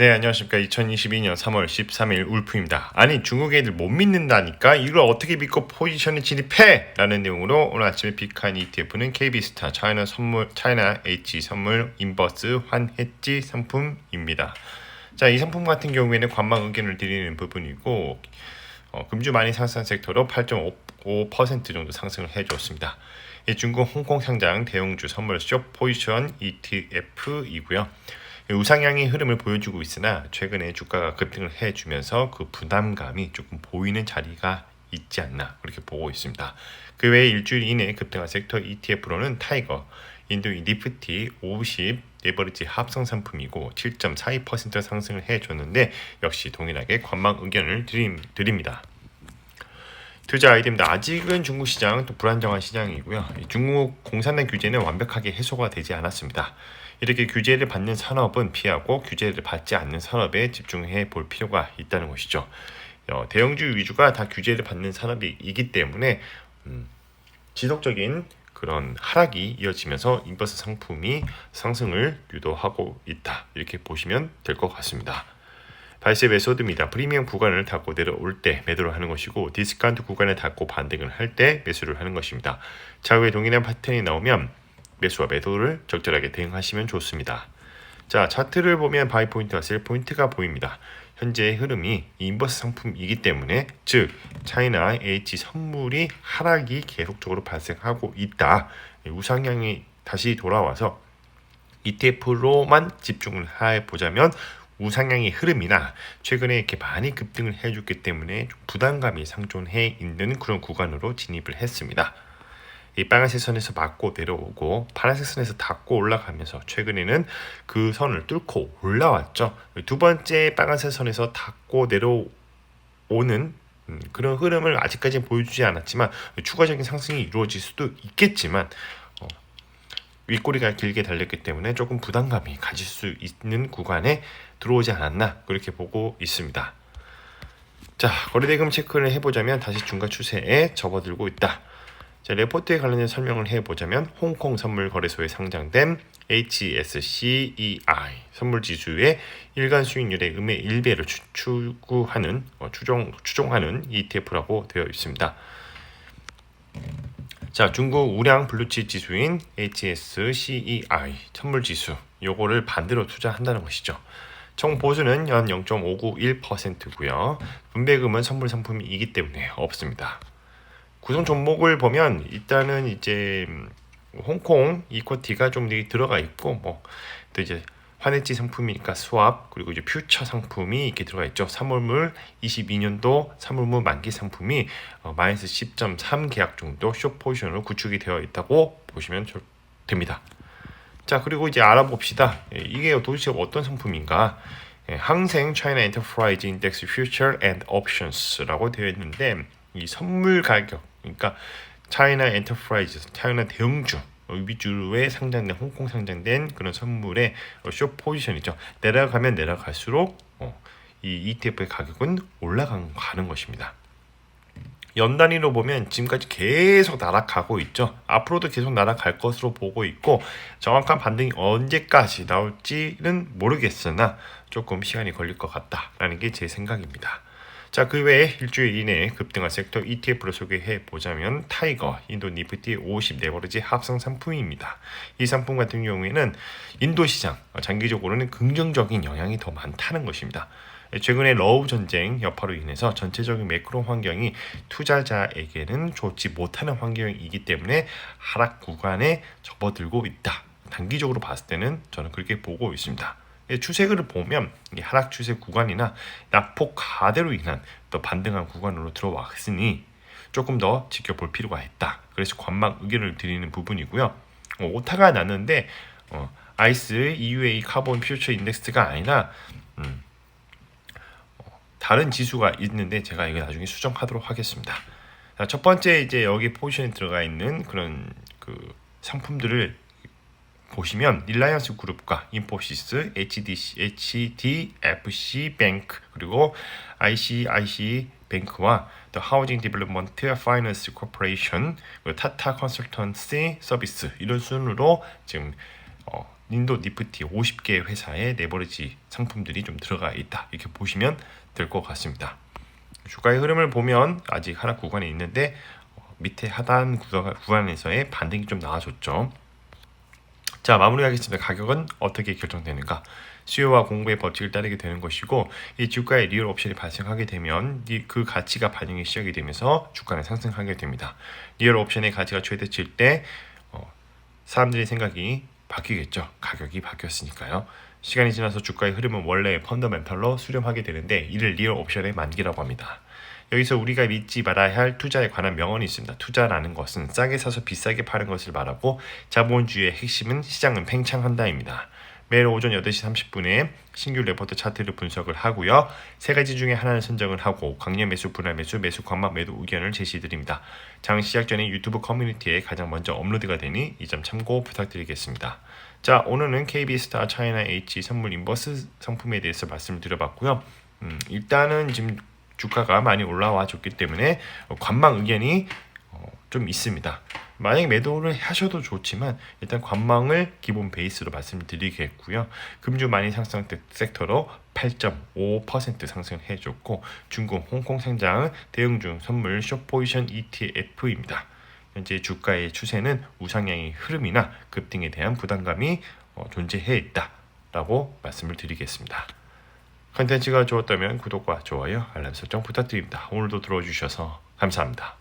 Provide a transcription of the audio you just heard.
네, 안녕하십니까. 2022년 3월 13일 울프입니다. 아니, 중국 애들 못 믿는다니까 이걸 어떻게 믿고 포지션에 진입해? 라는 내용으로 오늘 아침에 빅한 ETF는 KB스타 차이나 H 선물 인버스 환해지 상품입니다. 자, 이 상품 같은 경우에는 관망 의견을 드리는 부분이고 금주 많이 상승한 섹터로 8.5% 정도 상승을 해주었습니다. 중국 홍콩 상장 대형주 선물 숏 포지션 ETF이고요. 우상향의 흐름을 보여주고 있으나 최근에 주가가 급등을 해주면서 그 부담감이 조금 보이는 자리가 있지 않나 그렇게 보고 있습니다. 그 외에 일주일 이내에 급등한 섹터 ETF로는 타이거, 인도 니프티 50 레버리지 합성 상품이고 7.42% 상승을 해줬는데 역시 동일하게 관망 의견을 드립니다. 투자 아이디어입니다. 아직은 중국 시장 또 불안정한 시장이고요. 중국 공산당 규제는 완벽하게 해소가 되지 않았습니다. 이렇게 규제를 받는 산업은 피하고 규제를 받지 않는 산업에 집중해 볼 필요가 있다는 것이죠. 대형주 위주가 다 규제를 받는 산업이기 때문에 지속적인 그런 하락이 이어지면서 인버스 상품이 상승을 유도하고 있다. 이렇게 보시면 될 것 같습니다. 발세 메소드입니다. 프리미엄 구간을 닫고 내려올 때 매도를 하는 것이고 디스카운트 구간을 닫고 반등을 할 때 매수를 하는 것입니다. 차후에 동일한 패턴이 나오면 매수와 매도를 적절하게 대응하시면 좋습니다. 자, 차트를 보면 바이 포인트와 셀 포인트가 보입니다. 현재의 흐름이 인버스 상품이기 때문에 즉 차이나 H 선물이 하락이 계속적으로 발생하고 있다. 우상향이 다시 돌아와서 ETF로만 집중을 해보자면 우상향의 흐름이나 최근에 이렇게 많이 급등을 해줬기 때문에 좀 부담감이 상존해 있는 그런 구간으로 진입을 했습니다. 이 빨간색 선에서 맞고 내려오고 파란색 선에서 닫고 올라가면서 최근에는 그 선을 뚫고 올라왔죠. 두 번째 빨간색 선에서 닫고 내려오는 그런 흐름을 아직까지는 보여주지 않았지만 추가적인 상승이 이루어질 수도 있겠지만 윗꼬리가 길게 달렸기 때문에 조금 부담감이 가질 수 있는 구간에 들어오지 않았나 그렇게 보고 있습니다. 자, 거래대금 체크를 해보자면 다시 중간 추세에 접어들고 있다. 자, 레포트에 관련된 설명을 해보자면 홍콩 선물거래소에 상장된 HSCEI 선물지수의 일간 수익률의 음의 1배를 추종하는 ETF라고 되어 있습니다. 자, 중국 우량 블루칩 지수인 HSCEI 선물지수 요거를 반대로 투자한다는 것이죠. 총 보수는 연 0.591%고요. 분배금은 선물 상품이기 때문에 없습니다. 구성 종목을 보면 일단은 이제 홍콩 이쿼티가 좀 들어가 있고 또 이제 환해지 상품이니까 스왑 그리고 이제 퓨처 상품이 이렇게 들어가 있죠. 3월물 22년도 3월물 만기 상품이 마이너스 10.3 계약 정도 숏 포지션으로 구축이 되어 있다고 보시면 됩니다. 자, 그리고 이제 알아봅시다. 이게 도대체 어떤 상품인가? 항생 차이나 엔터프라이즈 인덱스 퓨처 앤드 옵션스라고 되어 있는데 이 선물 가격 그러니까 차이나 엔터프라이즈 차이나 대형주 위주로에 상장된 홍콩 상장된 그런 선물의 숏 포지션이죠. 내려가면 내려갈수록 이 ETF의 가격은 올라가는 것입니다. 연 단위로 보면 지금까지 계속 나락가고 있죠. 앞으로도 계속 나락갈 것으로 보고 있고 정확한 반등이 언제까지 나올지는 모르겠으나 조금 시간이 걸릴 것 같다라는 게 제 생각입니다. 자, 그 외에 일주일 이내에 급등한 섹터 ETF를 소개해 보자면 타이거, 인도 니프티 50 레버리지 합성 상품입니다. 이 상품 같은 경우에는 인도 시장 장기적으로는 긍정적인 영향이 더 많다는 것입니다. 최근에 러우 전쟁 여파로 인해서 전체적인 매크로 환경이 투자자에게는 좋지 못하는 환경이기 때문에 하락 구간에 접어들고 있다. 단기적으로 봤을 때는 저는 그렇게 보고 있습니다. 추세를 보면 하락 추세 구간이나 낙폭 가대로 인한 또 반등한 구간으로 들어왔으니 조금 더 지켜볼 필요가 있다. 그래서 관망 의견을 드리는 부분이고요. 오타가 났는데 아이스 EUA 카본 퓨처 인덱스가 아니라 다른 지수가 있는데 제가 이거 나중에 수정하도록 하겠습니다. 자, 첫 번째 이제 여기 포지션에 들어가 있는 그런 그 상품들을 보시면 릴라이언스 그룹과 인포시스, HDFC 뱅크 그리고 ICIC 뱅크와 또 하우징 디벨롭먼트 파이낸스 코퍼레이션, 타타 컨설턴시 서비스 이런 순으로 지금 인도 니프티 50개 회사의 레버리지 상품들이 좀 들어가 있다. 이렇게 보시면 될 것 같습니다. 주가의 흐름을 보면 아직 하락 구간에 있는데 밑에 하단 구간에서의 반등이 좀 나와줬죠. 자, 마무리하겠습니다. 가격은 어떻게 결정되는가? 수요와 공급의 법칙을 따르게 되는 것이고, 이 주가의 리얼 옵션이 발생하게 되면 그 가치가 반영이 시작이 되면서 주가는 상승하게 됩니다. 리얼 옵션의 가치가 최대치일 때 사람들의 생각이 바뀌겠죠. 가격이 바뀌었으니까요. 시간이 지나서 주가의 흐름은 원래의 펀더멘털로 수렴하게 되는데, 이를 리얼 옵션의 만기라고 합니다. 여기서 우리가 믿지 말아야 할 투자에 관한 명언이 있습니다. 투자라는 것은 싸게 사서 비싸게 파는 것을 말하고, 자본주의의 핵심은 시장은 팽창한다입니다. 매일 오전 8시 30분에 신규 레포트 차트를 분석을 하고요. 세 가지 중에 하나를 선정을 하고 강력 매수, 분할 매수, 매수 관망 매도 의견을 제시드립니다. 장 시작 전에 유튜브 커뮤니티에 가장 먼저 업로드가 되니 이 점 참고 부탁드리겠습니다. 자, 오늘은 KB스타 차이나 H 선물 인버스 상품에 대해서 말씀을 드려봤고요. 일단은 지금 주가가 많이 올라와 줬기 때문에 관망 의견이 좀 있습니다. 만약에 매도를 하셔도 좋지만 일단 관망을 기본 베이스로 말씀드리겠고요. 금주 많이 상승 섹터로 8.5% 상승해줬고, 중국, 홍콩 상장 대응중 선물 숏포지션 ETF입니다. 현재 주가의 추세는 우상향의 흐름이나 급등에 대한 부담감이 존재해 있다라고 말씀을 드리겠습니다. 컨텐츠가 좋았다면 구독과 좋아요, 알람 설정 부탁드립니다. 오늘도 들어주셔서 감사합니다.